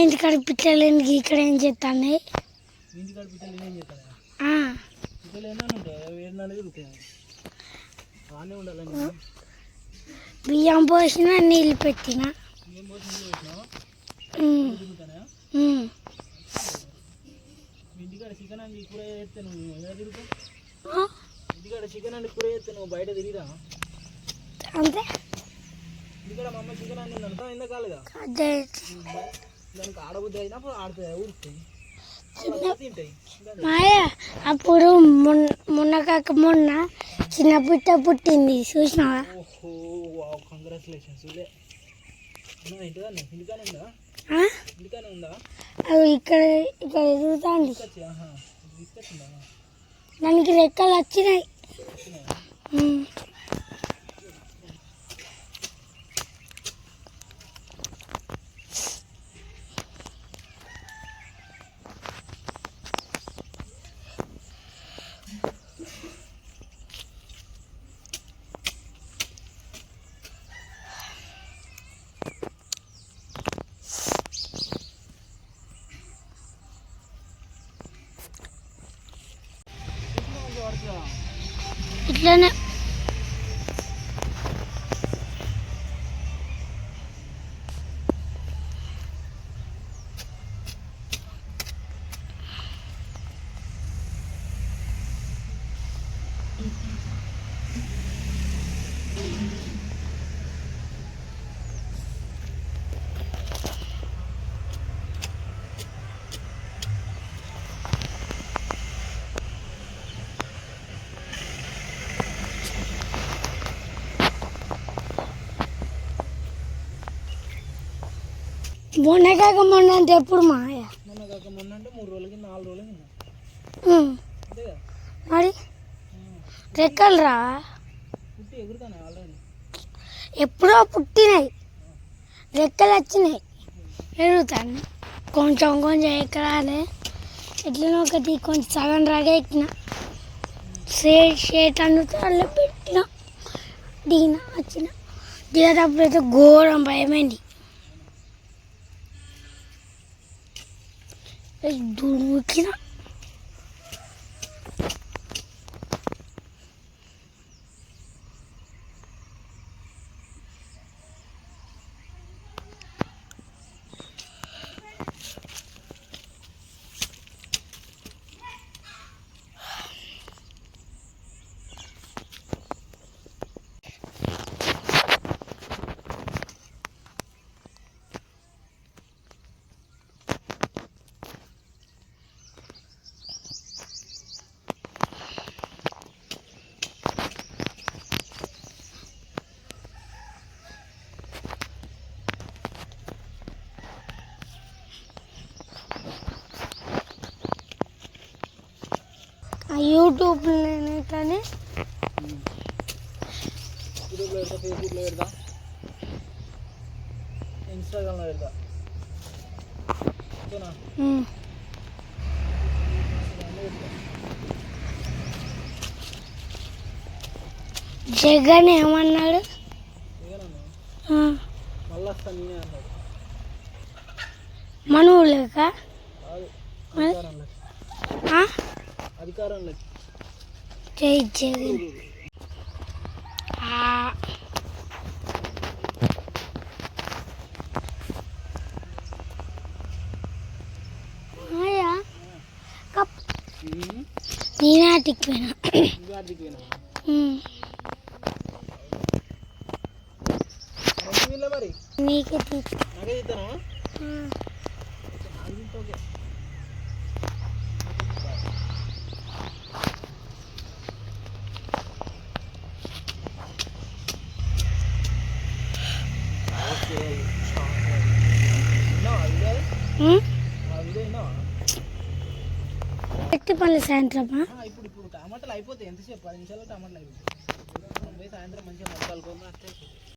ఇంటికాడ పిట్టలు ఇక్కడ ఏం చేస్తాయి? ఇంటికాడ పిట్టలు ఏం చేస్తాయి? పిట్టలు ఏమైనా ఉంటాయి, వేడి నాలుగు తిరుగుతాయి, బాగానే ఉండాలండి. బియ్యం పోసిన నీళ్ళు పెట్టిన. బియ్యం పోసి నీళ్ళు పెట్టినావా? తిరుగుతానా? ఇంటికాడ చికెన్ అండి కూర చేస్తే నువ్వు ఎలా తిరుగుతావు? ఇంటికాడ చికెన్ అండి కూర చేస్తే నువ్వు బయట తిరిగిరా? అంతే. ఇంటికాడ మా అమ్మ చికెన్ అండి అనుకో ఇంత కాలేదా, దానికి ఆడబుద్ధి అయినప్పుడు ఆడుతాయి, ఊరుతాయి, తింటాయి. మాయా అప్పుడు మొన్న చిన్న పుట్ట పుట్టింది చూసినావా? ఓహో కంగ్రాచులేషన్స్. ఇంటికానే ఉందా? ఇంటికానే ఉందా? అది ఇక్కడ ఎదుగుతాండి. దానికి రెక్కలు వచ్చినాయి. ఇట్లానే మొన్న కాక మొన్న అంటే ఎప్పుడు మాయా? మొన్న కాక మొన్న అంటే 3 రోజులకి 4 రోజులకి మరి రెక్కలు రా పుట్టి ఎగురుతాను ఆల్రెడీ. ఎప్పుడో పుట్టినాయి, రెక్కలు వచ్చినాయి, ఎగురుతాను. కొంచెం కొంచెం ఎక్కరాలే, ఎట్లనో ఒకటి కొంచెం సగం రాగా ఎక్కిన, షేట్ అందుతాలో పెట్టిన, వచ్చిన దిగేటప్పుడు అయితే ఘోరం భయమైంది. దూకిన యూట్యూబ్లో కానీ యూట్యూబ్లో పెడతా, ఫేస్బుక్లో పెడతా, ఇన్స్టాగ్రామ్లో పెడతా. జగన్ ఏమన్నాడు? మళ్ళీ వస్తా నేనే అన్నాడు. మన ఊళ్ళక అధికారంలోకి జై జగన్. నేనాటికి పోయినా. మరి నీకే నాకే తీస్తానా? ఎట్టి పనులు సాయంత్రమా? ఇప్పుడు టమాటాలు అయిపోతాయి, ఎంతసేపు 10 నిమిషాలు టమాటాలు అయిపోతాయి. సాయంత్రం మంచిగా మొక్కలు